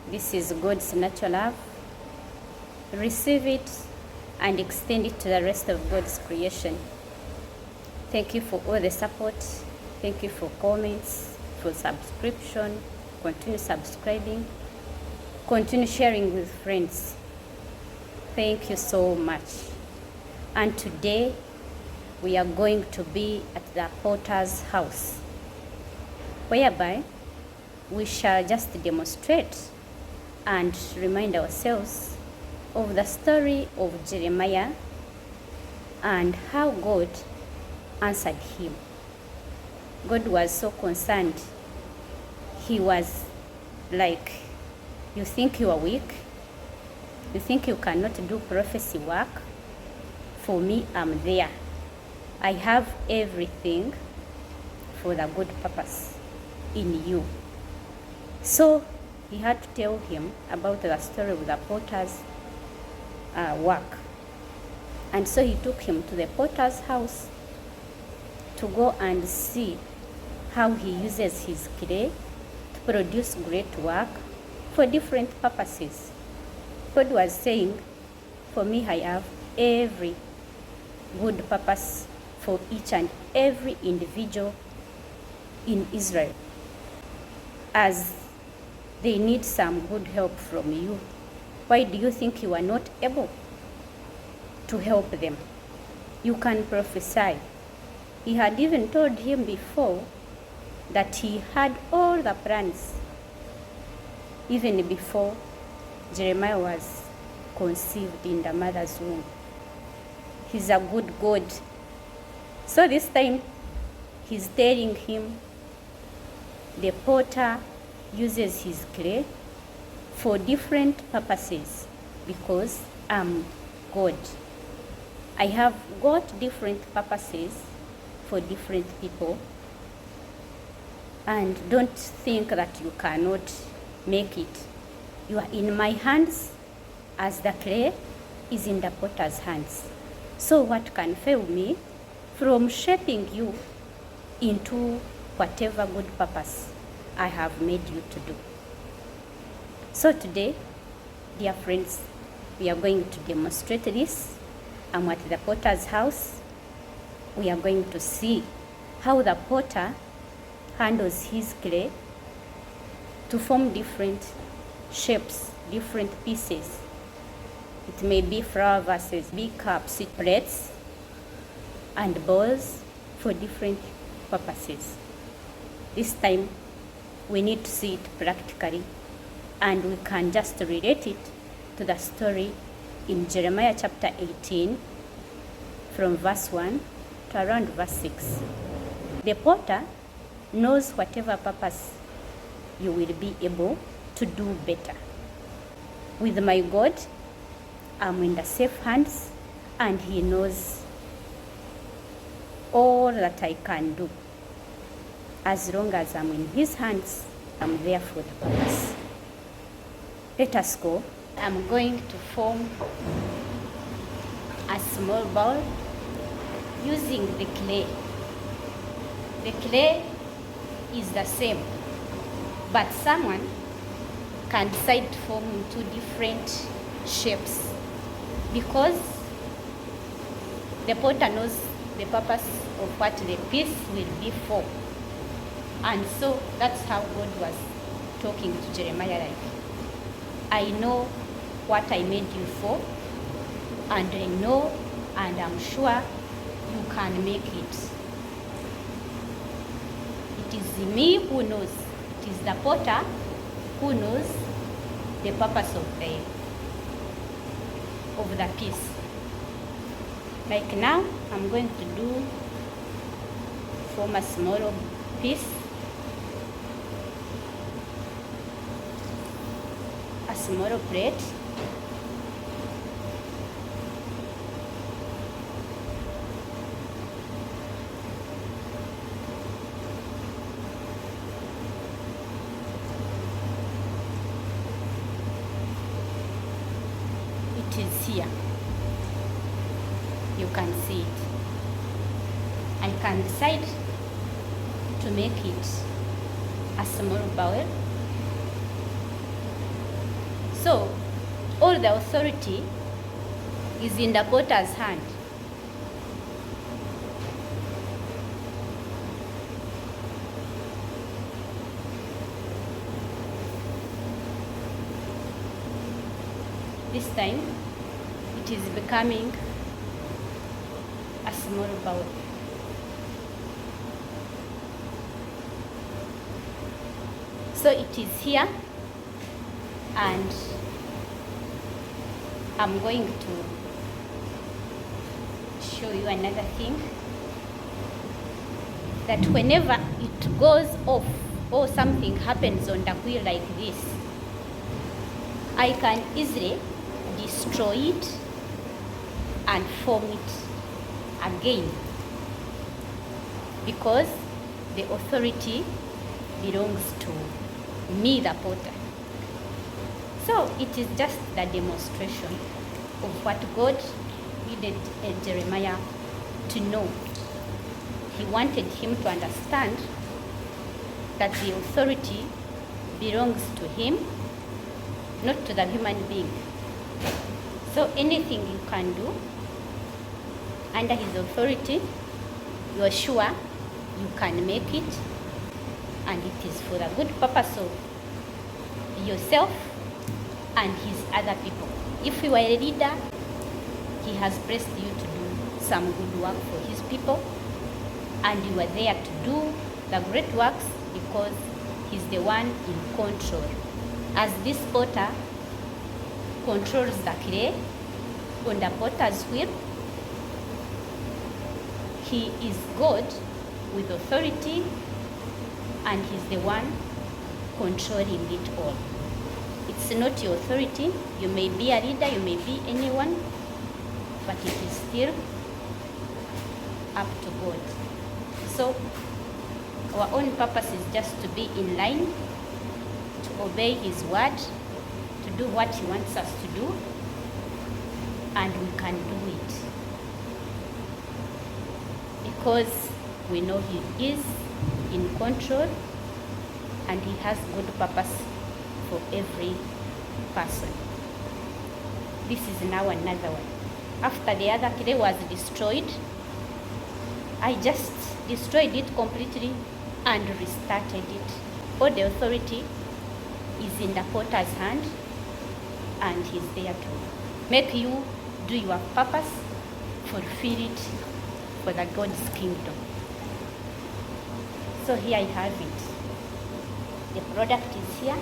This is God's natural love. Receive it and extend it to the rest of God's creation. Thank you for all the support. Thank you for comments, for subscription. Continue subscribing. Continue sharing with friends. Thank you so much. And today we are going to be at the potter's house, whereby we shall just demonstrate and remind ourselves of the story of Jeremiah and how God answered him. God was so concerned. He was like, you think you are weak? You think you cannot do prophecy work? For me, I'm there. I have everything for the good purpose in you. So he had to tell him about the story of the potter's work. And so he took him to the potter's house to go and see how he uses his clay to produce great work for different purposes. God was saying, for me, I have every good purpose for each and every individual in Israel, as they need some good help from you. Why do you think you are not able to help them? You can prophesy. He had even told him before that he had all the plans, even before Jeremiah was conceived in the mother's womb. He's a good God. So this time, he's telling him the potter uses his clay for different purposes because I'm God. I have got different purposes for different people. And don't think that you cannot make it. You are in my hands as the clay is in the potter's hands. So what can fail me from shaping you into whatever good purpose I have made you to do? So today, dear friends, we are going to demonstrate this. I'm at the potter's house. We are going to see how the potter handles his clay to form different shapes, different pieces. It may be flower vases, big cups, plates, and bowls for different purposes. This time, we need to see it practically, and we can just relate it to the story in Jeremiah chapter 18, from verse 1 to around verse 6. The potter knows whatever purpose you will be able to do better. With my God, I'm in the safe hands, and he knows all that I can do. As long as I'm in his hands, I'm there for the purpose. Let us go. I'm going to form a small bowl using the clay. The clay is the same, but someone can decide to form into different shapes because the potter knows the purpose of what the piece will be for. And so that's how God was talking to Jeremiah, like, I know what I made you for, and I know and I'm sure you can make it. It is me who knows. It is the potter who knows the purpose of the piece. Like now, I'm going to form a small piece, a small plate. It is here. You can see it. I can decide to make it a small bowl So all the authority is in the potter's hand. This time it is becoming a small bowl. So it is here, and I'm going to show you another thing, that whenever it goes off or something happens on the wheel like this, I can easily destroy it and form it again, because the authority belongs to me, the potter. So it is just the demonstration of what God needed Jeremiah to know. He wanted him to understand that the authority belongs to him, not to the human being. So anything you can do under his authority, you are sure you can make it, and it is for the good purpose of yourself and his other people. If you are a leader, he has blessed you to do some good work for his people, and you are there to do the great works because he's the one in control. As this potter controls the clay on the potter's wheel, he is God with authority, and he's the one controlling it all. It's not your authority. You may be a leader, you may be anyone, but it is still up to God. So our own purpose is just to be in line, to obey his word, to do what he wants us to do, and we can do it because we know he is in control and he has good purpose for every person. This is now another one. After the other clay was destroyed, I just destroyed it completely and restarted it. All the authority is in the potter's hand, and he's there to make you do your purpose, fulfill it for the God's kingdom. So here I have it. The product is here.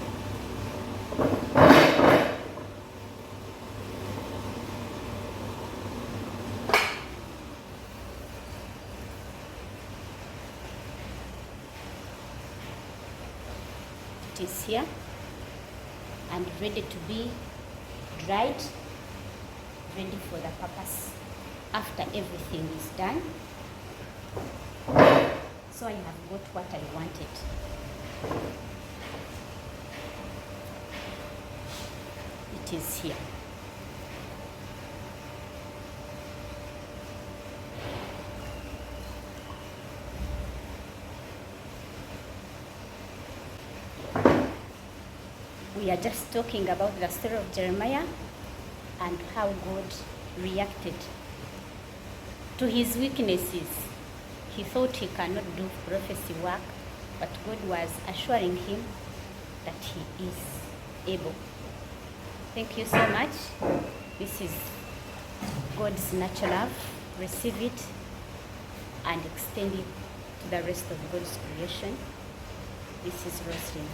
It is here and ready to be dried, ready for the purpose after everything is done. So I have got what I wanted. It is here. We are just talking about the story of Jeremiah and how God reacted to his weaknesses. He thought he cannot do prophecy work, but God was assuring him that he is able. Thank you so much. This is God's natural love. Receive it and extend it to the rest of God's creation. This is Roslyn.